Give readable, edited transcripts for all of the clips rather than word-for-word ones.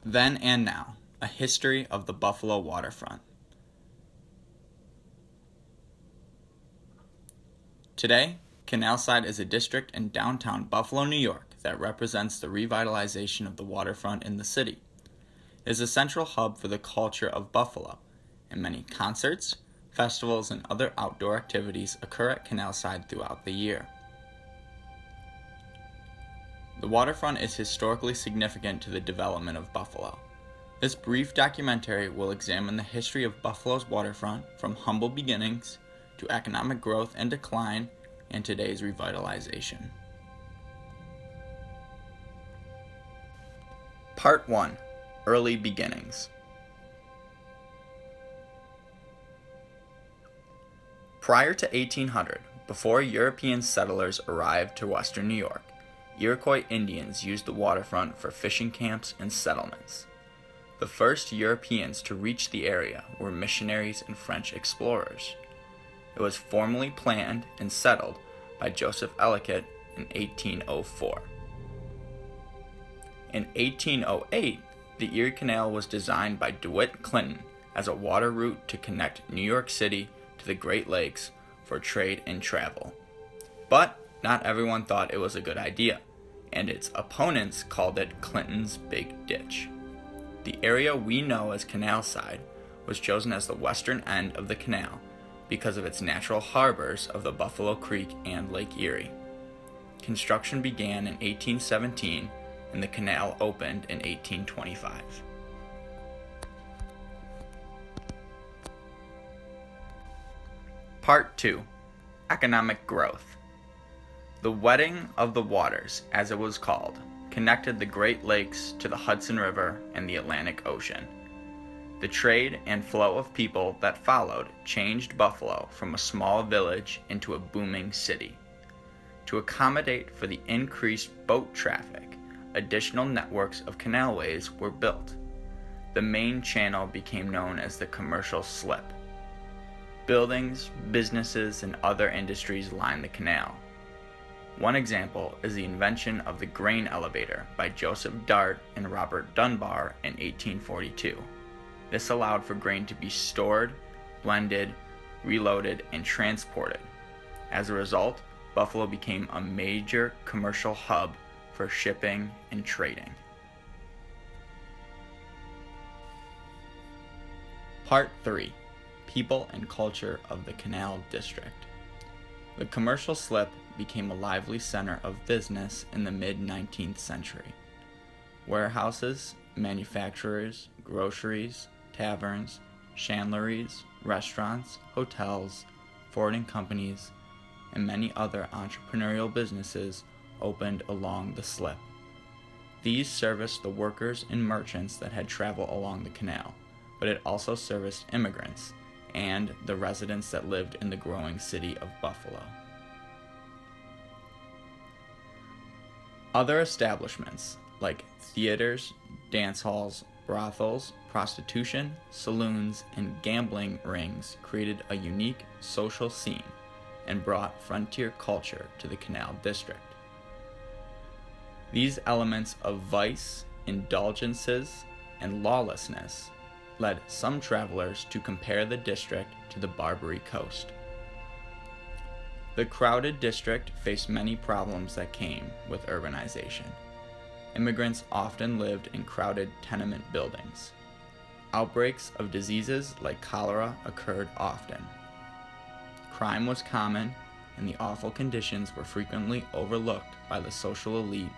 Then and Now, a history of the Buffalo Waterfront. Today, Canalside is a district in downtown Buffalo, New York that represents the revitalization of the waterfront in the city. It is a central hub for the culture of Buffalo, and many concerts, festivals, and other outdoor activities occur at Canalside throughout the year. The waterfront is historically significant to the development of Buffalo. This brief documentary will examine the history of Buffalo's waterfront from humble beginnings to economic growth and decline and today's revitalization. Part 1. Early Beginnings. Prior to 1800, before European settlers arrived to western New York, Iroquois Indians used the waterfront for fishing camps and settlements. The first Europeans to reach the area were missionaries and French explorers. It was formally planned and settled by Joseph Ellicott in 1804. In 1808, the Erie Canal was designed by DeWitt Clinton as a water route to connect New York City to the Great Lakes for trade and travel. But not everyone thought it was a good idea, and its opponents called it Clinton's Big Ditch. The area we know as Canalside was chosen as the western end of the canal because of its natural harbors of the Buffalo Creek and Lake Erie. Construction began in 1817 and the canal opened in 1825. Part 2. Economic Growth. The Wedding of the Waters, as it was called, connected the Great Lakes to the Hudson River and the Atlantic Ocean. The trade and flow of people that followed changed Buffalo from a small village into a booming city. To accommodate for the increased boat traffic, additional networks of canalways were built. The main channel became known as the commercial slip. Buildings, businesses, and other industries lined the canal. One example is the invention of the grain elevator by Joseph Dart and Robert Dunbar in 1842. This allowed for grain to be stored, blended, reloaded, and transported. As a result, Buffalo became a major commercial hub for shipping and trading. Part 3. People and Culture of the Canal District. The commercial slip became a lively center of business in the mid-19th century. Warehouses, manufacturers, groceries, taverns, chandleries, restaurants, hotels, forwarding companies, and many other entrepreneurial businesses opened along the slip. These serviced the workers and merchants that had traveled along the canal, but it also serviced immigrants and the residents that lived in the growing city of Buffalo. Other establishments, like theaters, dance halls, brothels, prostitution, saloons, and gambling rings, created a unique social scene and brought frontier culture to the Canal District. These elements of vice, indulgences, and lawlessness led some travelers to compare the district to the Barbary Coast. The crowded district faced many problems that came with urbanization. Immigrants often lived in crowded tenement buildings. Outbreaks of diseases like cholera occurred often. Crime was common, and the awful conditions were frequently overlooked by the social elite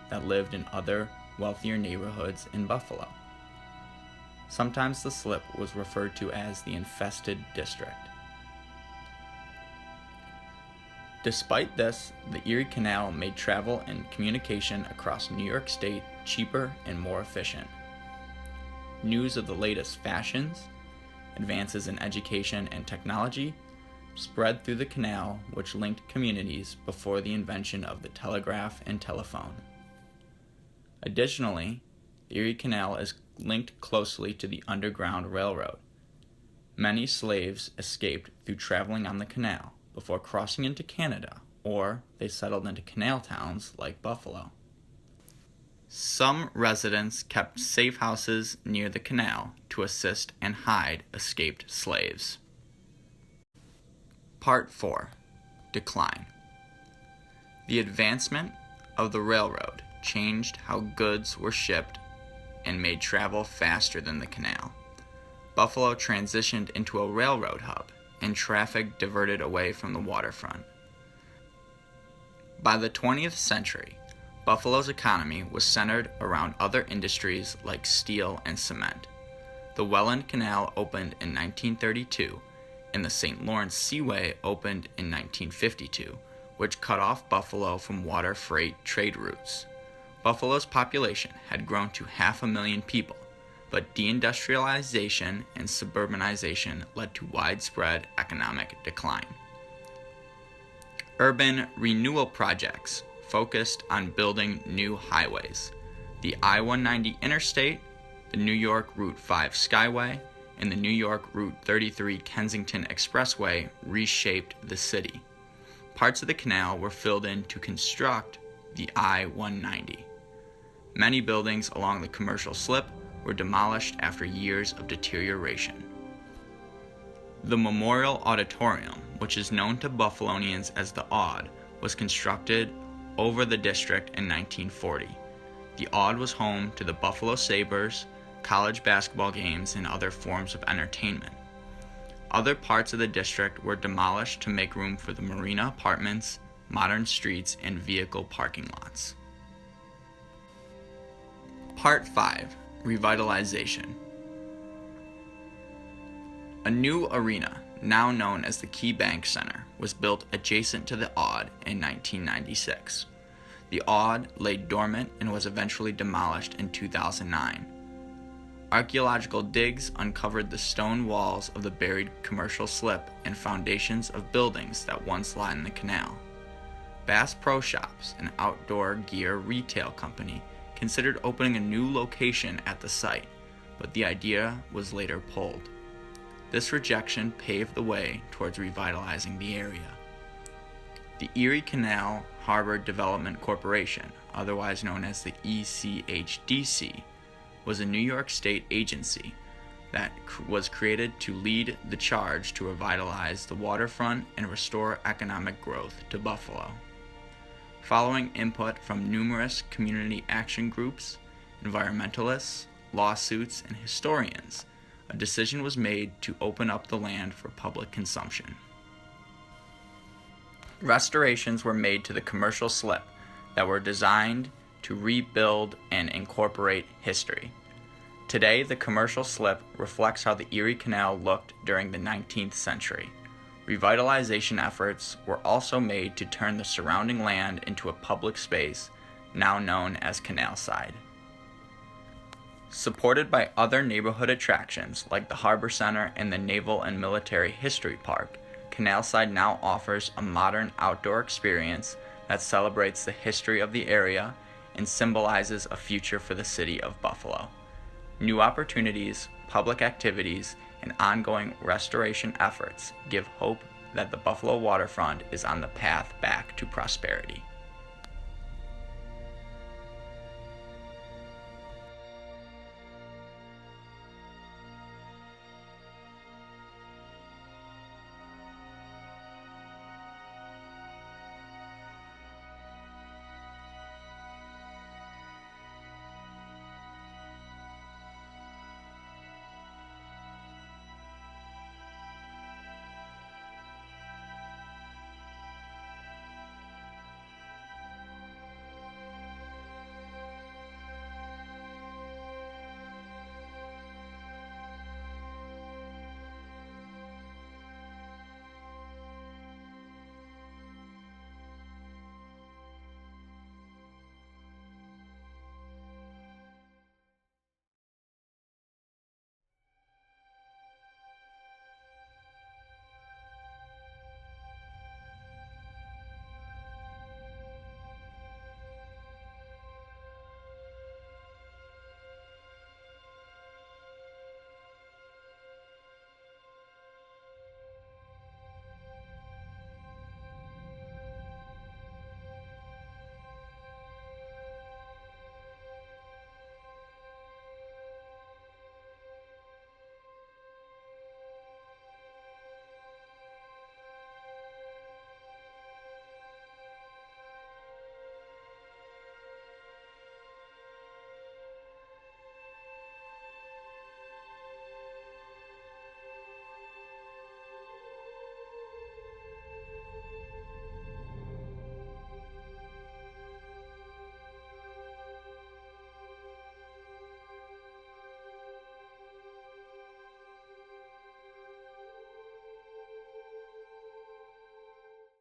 that lived in other, wealthier neighborhoods in Buffalo. Sometimes the slip was referred to as the infested district. Despite this, the Erie Canal made travel and communication across New York State cheaper and more efficient. News of the latest fashions, advances in education and technology, spread through the canal, which linked communities before the invention of the telegraph and telephone. Additionally, the Erie Canal is linked closely to the Underground Railroad. Many slaves escaped through traveling on the canal before crossing into Canada, or they settled into canal towns like Buffalo. Some residents kept safe houses near the canal to assist and hide escaped slaves. Part 4. Decline. The advancement of the railroad changed how goods were shipped and made travel faster than the canal. Buffalo transitioned into a railroad hub, and traffic diverted away from the waterfront. By the 20th century, Buffalo's economy was centered around other industries like steel and cement. The Welland Canal opened in 1932, and the St. Lawrence Seaway opened in 1952, which cut off Buffalo from water freight trade routes. Buffalo's population had grown to 500,000 people, but deindustrialization and suburbanization led to widespread economic decline. Urban renewal projects focused on building new highways. The I-190 Interstate, the New York Route 5 Skyway, and the New York Route 33 Kensington Expressway reshaped the city. Parts of the canal were filled in to construct the I-190. Many buildings along the commercial slip were demolished after years of deterioration. The Memorial Auditorium, which is known to Buffalonians as the Aud, was constructed over the district in 1940. The Aud was home to the Buffalo Sabres, college basketball games, and other forms of entertainment. Other parts of the district were demolished to make room for the Marina Apartments, modern streets, and vehicle parking lots. Part 5. Revitalization. A new arena, now known as the Key Bank Center, was built adjacent to the Aud in 1996. The Aud lay dormant and was eventually demolished in 2009. Archaeological digs uncovered the stone walls of the buried commercial slip and foundations of buildings that once lined the canal. Bass Pro Shops, an outdoor gear retail company, considered opening a new location at the site, but the idea was later pulled. This rejection paved the way towards revitalizing the area. The Erie Canal Harbor Development Corporation, otherwise known as the ECHDC, was a New York State agency that was created to lead the charge to revitalize the waterfront and restore economic growth to Buffalo. Following input from numerous community action groups, environmentalists, lawsuits, and historians, a decision was made to open up the land for public consumption. Restorations were made to the commercial slip that were designed to rebuild and incorporate history. Today, the commercial slip reflects how the Erie Canal looked during the 19th century. Revitalization efforts were also made to turn the surrounding land into a public space, now known as Canalside. Supported by other neighborhood attractions like the Harbor Center and the Naval and Military History Park, Canalside now offers a modern outdoor experience that celebrates the history of the area and symbolizes a future for the city of Buffalo. New opportunities, public activities, and ongoing restoration efforts give hope that the Buffalo waterfront is on the path back to prosperity.